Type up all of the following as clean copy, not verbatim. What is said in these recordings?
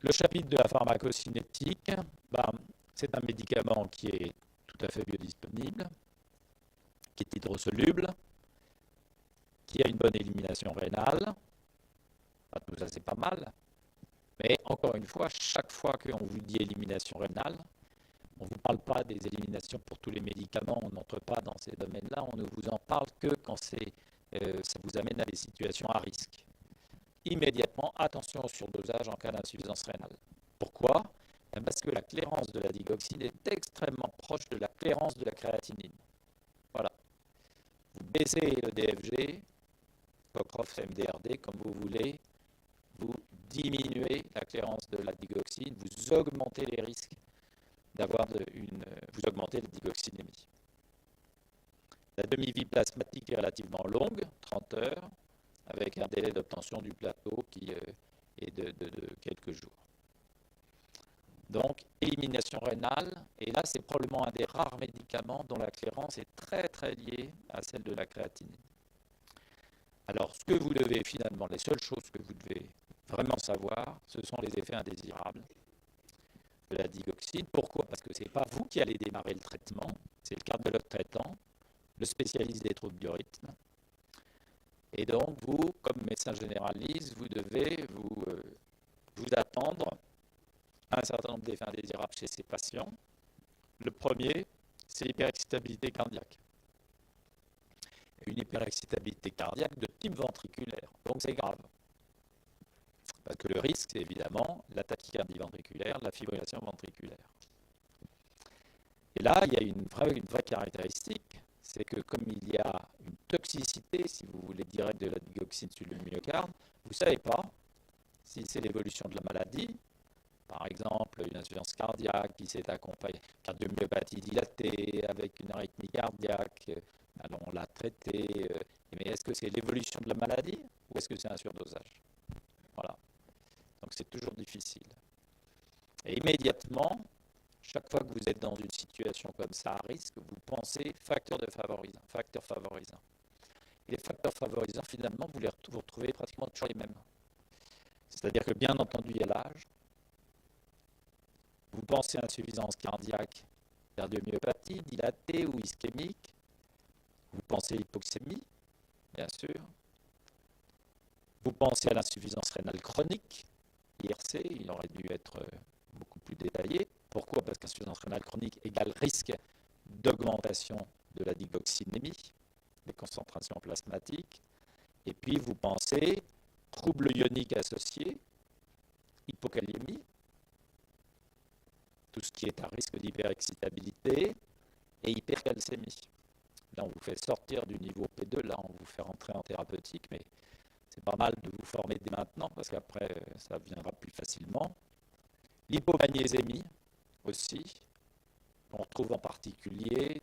Le chapitre de la pharmacocinétique, c'est un médicament qui est tout à fait biodisponible, qui est hydrosoluble, qui a une bonne élimination rénale. Tout ça, c'est pas mal. Mais encore une fois, chaque fois qu'on vous dit élimination rénale, on ne vous parle pas des éliminations pour tous les médicaments, on n'entre pas dans ces domaines-là, on ne vous en parle que quand ça vous amène à des situations à risque. Immédiatement, attention au surdosage en cas d'insuffisance rénale. Pourquoi? Parce que la clairance de la digoxine est extrêmement proche de la clairance de la créatinine. Voilà. Vous baissez le DFG, Cockcroft MDRD, comme vous voulez, vous diminuez la clairance de la digoxine, vous augmentez les risques vous augmentez la digoxinémie. La demi-vie plasmatique est relativement longue, 30 heures, avec un délai d'obtention du plateau qui est de quelques jours. Donc, élimination rénale, et là c'est probablement un des rares médicaments dont la clairance est très très liée à celle de la créatinine. Alors, ce que vous devez finalement, les seules choses que vous devez vraiment savoir, ce sont les effets indésirables de la digoxine. Pourquoi? Parce que ce n'est pas vous qui allez démarrer le traitement, c'est le cardiologue traitant, le spécialiste des troubles du rythme. Et donc, vous, comme médecin généraliste, vous devez vous attendre à un certain nombre d'effets indésirables chez ces patients. Le premier, c'est l'hyperexcitabilité cardiaque. Une hyperexcitabilité cardiaque de type ventriculaire, donc c'est grave. Parce que le risque, c'est évidemment la tachycardie ventriculaire, la fibrillation ventriculaire. Et là, il y a une vraie caractéristique, c'est que comme il y a une toxicité, si vous voulez, directe de la digoxine sur le myocarde, vous ne savez pas si c'est l'évolution de la maladie, par exemple une insuffisance cardiaque qui s'est accompagnée, cardiomyopathie dilatée avec une arythmie cardiaque, alors on l'a traité, mais est-ce que c'est l'évolution de la maladie ou est-ce que c'est un surdosage? Voilà. Donc c'est toujours difficile. Et immédiatement, chaque fois que vous êtes dans une situation comme ça à risque, vous pensez facteur favorisant. Et les facteurs favorisants, finalement, vous retrouvez pratiquement toujours les mêmes. C'est-à-dire que bien entendu, il y a l'âge. Vous pensez à insuffisance cardiaque, cardiomyopathie, dilatée ou ischémique. Vous pensez à l'hypoxémie, bien sûr. Vous pensez à l'insuffisance rénale chronique, IRC, il aurait dû être beaucoup plus détaillé. Pourquoi? Parce qu'insuffisance rénale chronique égale risque d'augmentation de la digoxinémie, des concentrations plasmatiques. Et puis vous pensez troubles ioniques associés, hypokaliémie, tout ce qui est à risque d'hyperexcitabilité, et hypercalcémie. Là, on vous fait sortir du niveau P2, là, on vous fait rentrer en thérapeutique, mais c'est pas mal de vous former dès maintenant, parce qu'après, ça viendra plus facilement. L'hypomagnésémie aussi, on retrouve en particulier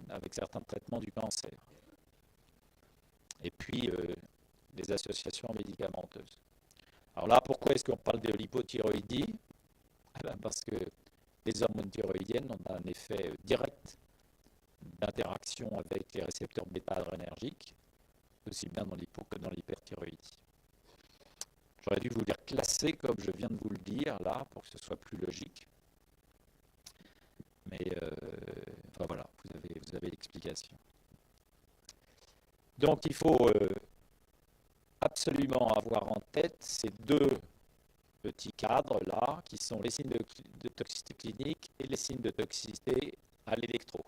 avec certains traitements du cancer. Et puis, les associations médicamenteuses. Alors là, pourquoi est-ce qu'on parle de l'hypothyroïdie? Parce que les hormones thyroïdiennes ont un effet direct d'interaction avec les récepteurs bêta-adrénergiques, aussi bien dans l'hypo que dans l'hyperthyroïdie. J'aurais dû vous les classer comme je viens de vous le dire, là, pour que ce soit plus logique. Mais enfin voilà, vous avez l'explication. Donc il faut absolument avoir en tête ces deux petits cadres là, qui sont les signes de toxicité clinique et les signes de toxicité à l'électro.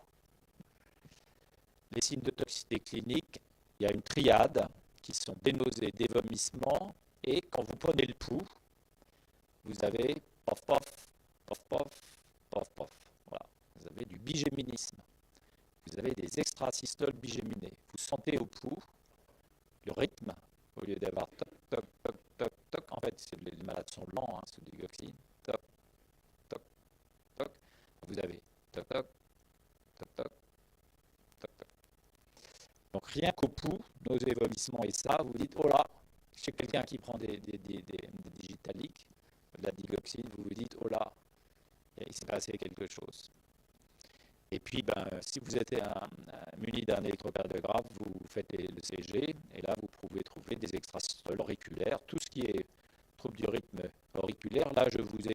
Les signes de toxicité clinique, il y a une triade qui sont des nausées, des vomissements, et quand vous prenez le pouls, vous avez pof pof, pof pof, pof pof. Voilà. Vous avez du bigéminisme. Vous avez des extrasystoles bigéminées. Vous sentez au pouls le rythme, au lieu d'avoir toc, toc, toc, toc, toc. En fait, les malades sont lents, hein, sous digoxine. Toc, toc, toc. Vous avez toc, toc, toc, toc, toc, toc. Donc rien qu'au pouls, nausées, vomissements et ça, vous dites, oh là, chez quelqu'un qui prend des digitaliques, de la digoxine, vous vous dites, oh là, il s'est passé quelque chose. Et puis, si vous êtes muni d'un électrocardiographe, vous faites le CG, et là, vous pouvez trouver des extrasystoles auriculaires, tout ce qui est trouble du rythme auriculaire. Là, je vous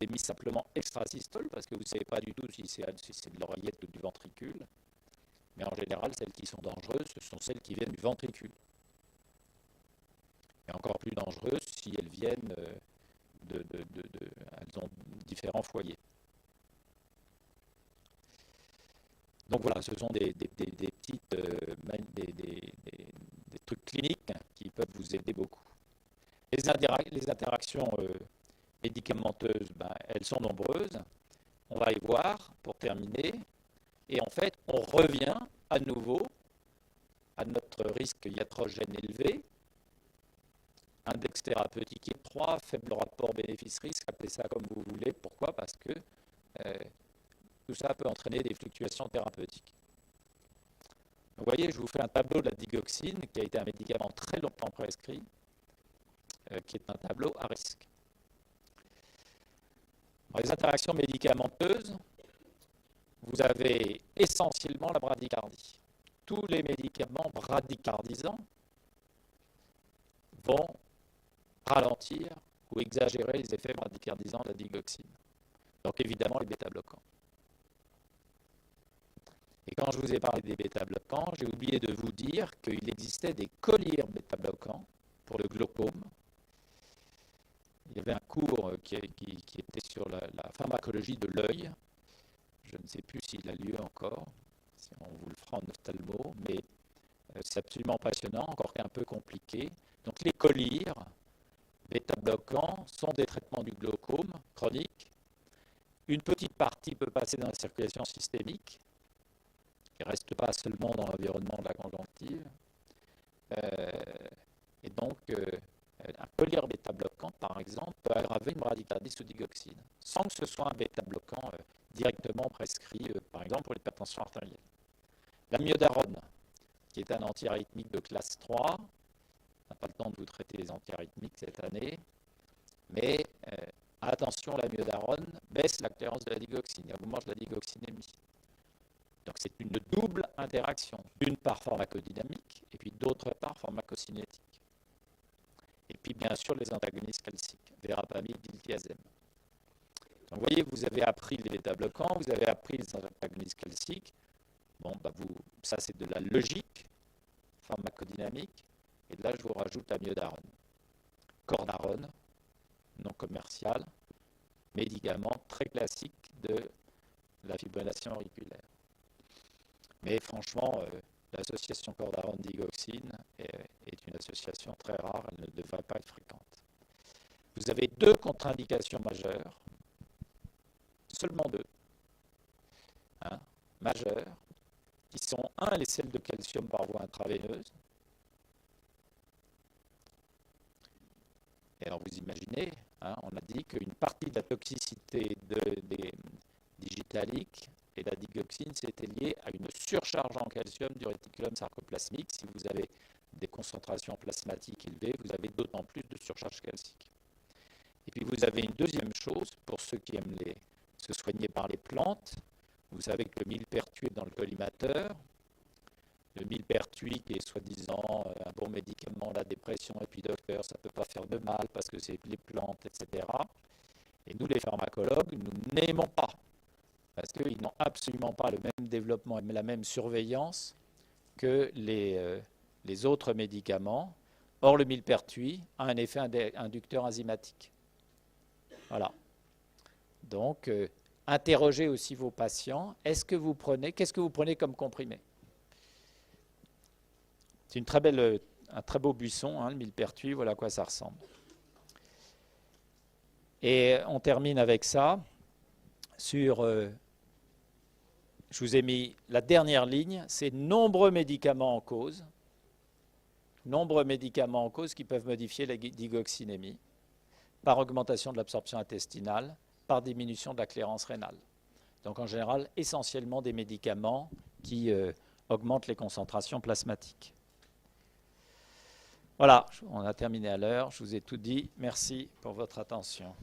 ai mis simplement extrasystole parce que vous ne savez pas du tout si c'est de l'oreillette ou du ventricule. Mais en général, celles qui sont dangereuses, ce sont celles qui viennent du ventricule. Et encore plus dangereuses si elles viennent elles ont différents foyers. Donc voilà, ce sont des petites des trucs cliniques qui peuvent vous aider beaucoup. Les interactions médicamenteuses, elles sont nombreuses. On va y voir pour terminer. Et en fait, on revient à nouveau à notre risque iatrogène élevé, index thérapeutique étroit, faible rapport bénéfice-risque, appelez ça comme vous voulez. Pourquoi? Parce que tout ça peut entraîner des fluctuations thérapeutiques. Vous voyez, je vous fais un tableau de la digoxine, qui a été un médicament très longtemps prescrit, qui est un tableau à risque. Dans les interactions médicamenteuses, vous avez essentiellement la bradycardie. Tous les médicaments bradycardisants vont ralentir ou exagérer les effets bradycardisants de la digoxine. Donc évidemment les bêta-bloquants. Et quand je vous ai parlé des bêta-bloquants, j'ai oublié de vous dire qu'il existait des collyres bêta-bloquants pour le glaucome. Il y avait un cours qui était sur la pharmacologie de l'œil. Je ne sais plus s'il a lieu encore, si on vous le fera en ophtalmo, mais c'est absolument passionnant, encore qu'un peu compliqué. Donc les collyres bêta-bloquants sont des traitements du glaucome chronique. Une petite partie peut passer dans la circulation systémique, qui ne reste pas seulement dans l'environnement de la conjonctive. Et donc, un collyre bêta-bloquant, par exemple, peut aggraver une bradycardie sous digoxine, sans que ce soit un bêta-bloquant directement prescrit, par exemple, pour l'hypertension artérielle. L'amiodarone, qui est un antiarythmique de classe 3, on n'a pas le temps de vous traiter les antiarythmiques cette année, mais attention, l'amiodarone baisse la clairance de la digoxine, il augmente la digoxinémie. Donc c'est une double interaction, d'une part pharmacodynamique et puis d'autre part pharmacocinétique. Et puis bien sûr les antagonistes calciques, verapamil, diltiazem. Donc vous voyez, vous avez appris les bêta-bloquants, vous avez appris les antagonistes calciques. Bon, ça c'est de la logique pharmacodynamique. Et là je vous rajoute l'amiodarone. Cordarone, non commercial, médicament très classique de la fibrillation auriculaire. Mais franchement, l'association cordarone-digoxine est une association très rare, elle ne devrait pas être fréquente. Vous avez deux contre-indications majeures, seulement deux, majeures, qui sont les sels de calcium par voie intraveineuse. Et alors vous imaginez, on a dit qu'une partie de la toxicité des digitaliques et la digoxine, c'était lié à une surcharge en calcium du réticulum sarcoplasmique. Si vous avez des concentrations plasmatiques élevées, vous avez d'autant plus de surcharge calcique. Et puis vous avez une deuxième chose, pour ceux qui aiment se soigner par les plantes, vous savez que le millepertuis est dans le collimateur. Le millepertuis qui est soi-disant un bon médicament à la dépression, et puis docteur, ça ne peut pas faire de mal parce que c'est les plantes, etc. Et nous, les pharmacologues, nous n'aimons pas. Parce qu'ils n'ont absolument pas le même développement et la même surveillance que les autres médicaments. Or, le millepertuis a un effet inducteur enzymatique. Voilà. Donc, interrogez aussi vos patients. Qu'est-ce que vous prenez comme comprimé? C'est un très beau buisson, le millepertuis, voilà à quoi ça ressemble. Et on termine avec ça sur... je vous ai mis la dernière ligne, c'est nombreux médicaments en cause. Nombreux médicaments en cause qui peuvent modifier la digoxinémie par augmentation de l'absorption intestinale, par diminution de la clairance rénale. Donc en général, essentiellement des médicaments qui augmentent les concentrations plasmatiques. Voilà, on a terminé à l'heure, je vous ai tout dit. Merci pour votre attention.